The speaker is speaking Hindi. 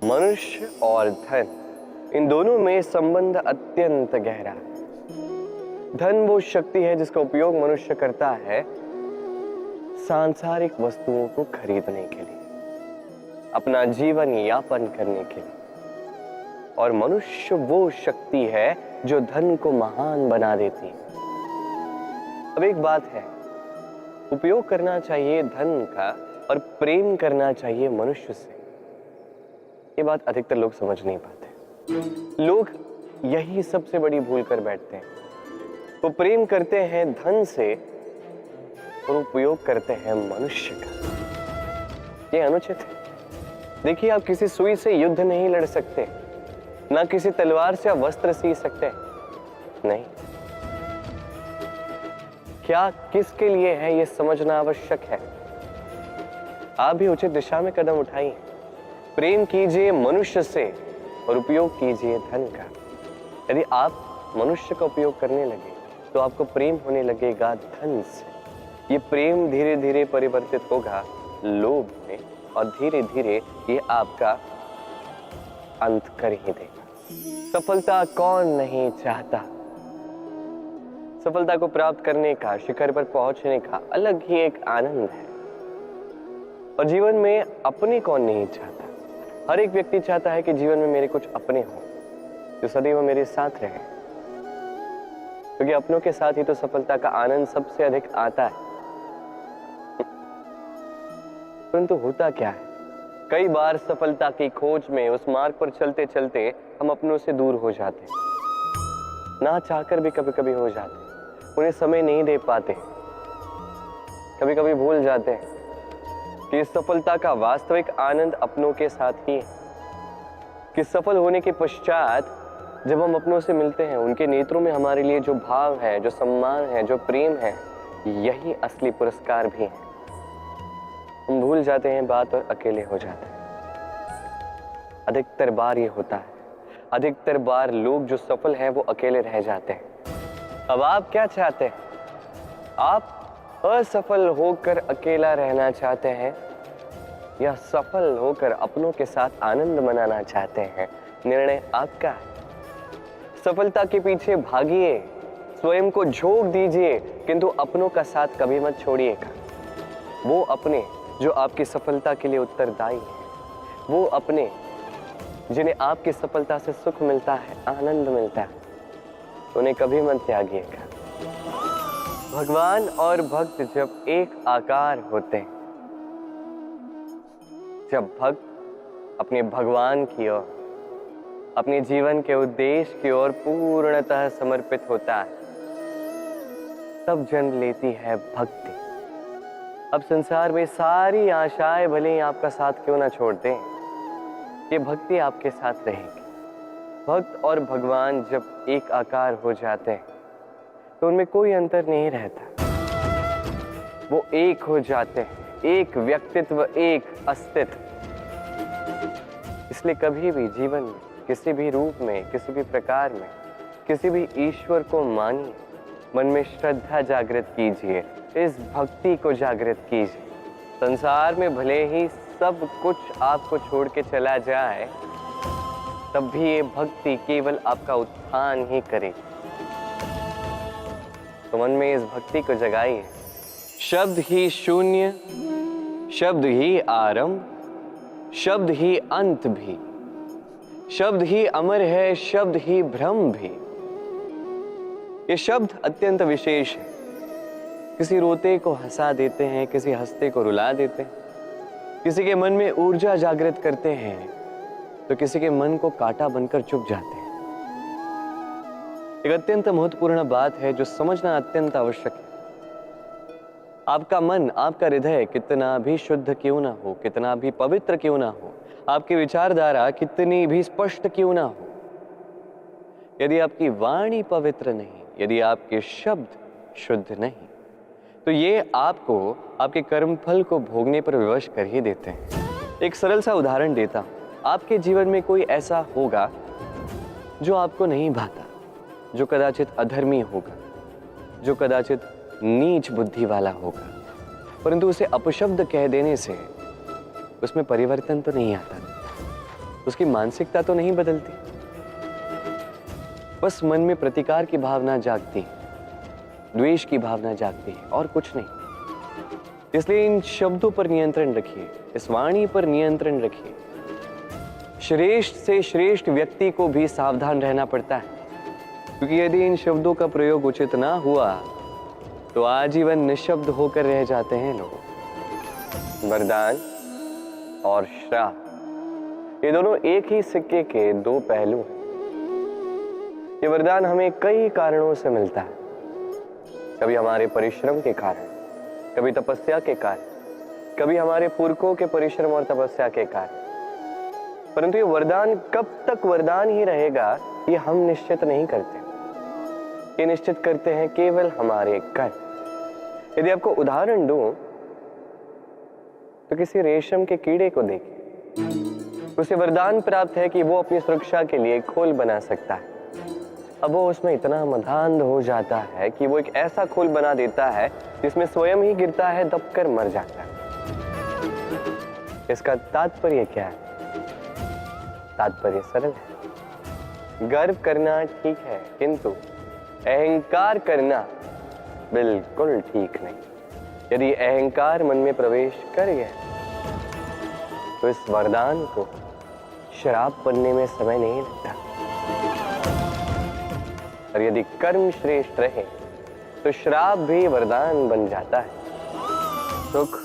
मनुष्य और धन, इन दोनों में संबंध अत्यंत गहरा है। धन वो शक्ति है जिसका उपयोग मनुष्य करता है सांसारिक वस्तुओं को खरीदने के लिए, अपना जीवन यापन करने के लिए। और मनुष्य वो शक्ति है जो धन को महान बना देती है। अब एक बात है, उपयोग करना चाहिए धन का और प्रेम करना चाहिए मनुष्य से। ये बात अधिकतर लोग समझ नहीं पाते। लोग यही सबसे बड़ी भूल कर बैठते हैं। वो प्रेम करते हैं धन से और उपयोग करते हैं मनुष्य का। ये अनुचित है। देखिए, आप किसी सुई से युद्ध नहीं लड़ सकते, ना किसी तलवार से आप वस्त्र सी सकते नहीं। क्या किसके लिए है ये समझना आवश्यक है। आप भी उचित दिशा में कदम उठाइए। प्रेम कीजिए मनुष्य से और उपयोग कीजिए धन का। यदि आप मनुष्य का उपयोग करने लगे तो आपको प्रेम होने लगेगा धन से। ये प्रेम धीरे धीरे परिवर्तित होगा लोभ में और धीरे धीरे ये आपका अंत कर ही देगा। सफलता कौन नहीं चाहता। सफलता को प्राप्त करने का, शिखर पर पहुंचने का अलग ही एक आनंद है। और जीवन में अपने कौन नहीं चाहता। हर एक व्यक्ति चाहता है कि जीवन में मेरे कुछ अपने हों जो सदैव मेरे साथ रहे, क्योंकि अपनों के साथ ही तो सफलता का आनंद सबसे अधिक आता है। परंतु होता क्या है, कई बार सफलता की खोज में उस मार्ग पर चलते चलते हम अपनों से दूर हो जाते हैं। ना चाहकर भी कभी कभी हो जाते हैं। उन्हें समय नहीं दे पाते। कभी कभी भूल जाते हैं कि सफलता का वास्तविक आनंद अपनों के साथ ही है। कि सफल होने के पश्चात जब हम अपनों से मिलते हैं, उनके नेत्रों में हमारे लिए जो भाव है, जो सम्मान है, जो प्रेम है, यही असली पुरस्कार भी है। हम भूल जाते हैं बात और अकेले हो जाते हैं। अधिकतर बार ये होता है। अधिकतर बार लोग जो सफल हैं वो अकेले रह जाते हैं। अब आप क्या चाहते हैं? आप असफल होकर अकेला रहना चाहते हैं या सफल होकर अपनों के साथ आनंद मनाना चाहते हैं? निर्णय आपका है। सफलता के पीछे भागिए, स्वयं को झोंक दीजिए, किंतु अपनों का साथ कभी मत छोड़िएगा। वो अपने जो आपकी सफलता के लिए उत्तरदायी है, वो अपने जिन्हें आपकी सफलता से सुख मिलता है, आनंद मिलता है, उन्हें कभी मत त्यागिएगा। भगवान और भक्त जब एक आकार होते हैं, जब भक्त अपने भगवान की ओर, अपने जीवन के उद्देश्य की ओर पूर्णतः समर्पित होता है, तब जन्म लेती है भक्ति। अब संसार में सारी आशाएं भले ही आपका साथ क्यों ना छोड़ दें, ये भक्ति आपके साथ रहेगी। भक्त और भगवान जब एक आकार हो जाते हैं तो उनमें कोई अंतर नहीं रहता। वो एक हो जाते हैं, एक व्यक्तित्व, एक अस्तित्व। इसलिए कभी भी जीवन में, किसी भी रूप में, किसी भी प्रकार में, किसी भी ईश्वर को मानिए, मन में श्रद्धा जागृत कीजिए, इस भक्ति को जागृत कीजिए। संसार में भले ही सब कुछ आपको छोड़ के चला जाए, तब भी ये भक्ति केवल आपका उत्थान ही करेगी। तो मन में इस भक्ति को जगाइए। शब्द ही शून्य, शब्द ही आरंभ, शब्द ही अंत भी, शब्द ही अमर है, शब्द ही भ्रम भी। ये शब्द अत्यंत विशेष है। किसी रोते को हंसा देते हैं, किसी हंसते को रुला देते हैं, किसी के मन में ऊर्जा जागृत करते हैं तो किसी के मन को कांटा बनकर चुभ जाते हैं। एक अत्यंत महत्वपूर्ण बात है जो समझना अत्यंत आवश्यक है। आपका मन, आपका हृदय कितना भी शुद्ध क्यों ना हो, कितना भी पवित्र क्यों ना हो, आपकी विचारधारा कितनी भी स्पष्ट क्यों ना हो, यदि आपकी वाणी पवित्र नहीं, यदि आपके शब्द शुद्ध नहीं, तो ये आपको आपके कर्मफल को भोगने पर विवश कर ही देते हैं। एक सरल सा उदाहरण देता हूं। आपके जीवन में कोई ऐसा होगा जो आपको नहीं भाता, जो कदाचित अधर्मी होगा, जो कदाचित नीच बुद्धि वाला होगा, परंतु उसे अपशब्द कह देने से उसमें परिवर्तन तो नहीं आता। उसकी मानसिकता तो नहीं बदलती, बस मन में प्रतिकार की भावना जागती, द्वेष की भावना जागती है और कुछ नहीं। इसलिए इन शब्दों पर नियंत्रण रखिए, इस वाणी पर नियंत्रण रखिए। श्रेष्ठ से श्रेष्ठ व्यक्ति को भी सावधान रहना पड़ता है, क्योंकि यदि इन शब्दों का प्रयोग उचित ना हुआ तो आजीवन निशब्द होकर रह जाते हैं लोग। वरदान और श्राप, ये दोनों एक ही सिक्के के दो पहलू हैं। ये वरदान हमें कई कारणों से मिलता है, कभी हमारे परिश्रम के कारण, कभी तपस्या के कारण, कभी हमारे पुरखों के परिश्रम और तपस्या के कारण। परंतु ये वरदान कब तक वरदान ही रहेगा, ये हम निश्चित नहीं करते। ये निश्चित करते हैं केवल हमारे कर्म। यदि आपको उदाहरण दूं तो किसी रेशम के कीड़े को देखिए। उसे वरदान प्राप्त है कि वो अपनी सुरक्षा के लिए खोल बना सकता है। अब वो उसमें इतना मधांध हो जाता है कि वो एक ऐसा खोल बना देता है जिसमें स्वयं ही गिरता है, दबकर मर जाता है। इसका तात्पर्य क्या है? तात्पर्य सरल है। गर्व करना ठीक है, किंतु अहंकार करना बिल्कुल ठीक नहीं। यदि अहंकार मन में प्रवेश कर गया तो इस वरदान को श्राप बनने में समय नहीं लगता। और यदि कर्म श्रेष्ठ रहे तो श्राप भी वरदान बन जाता है। सुख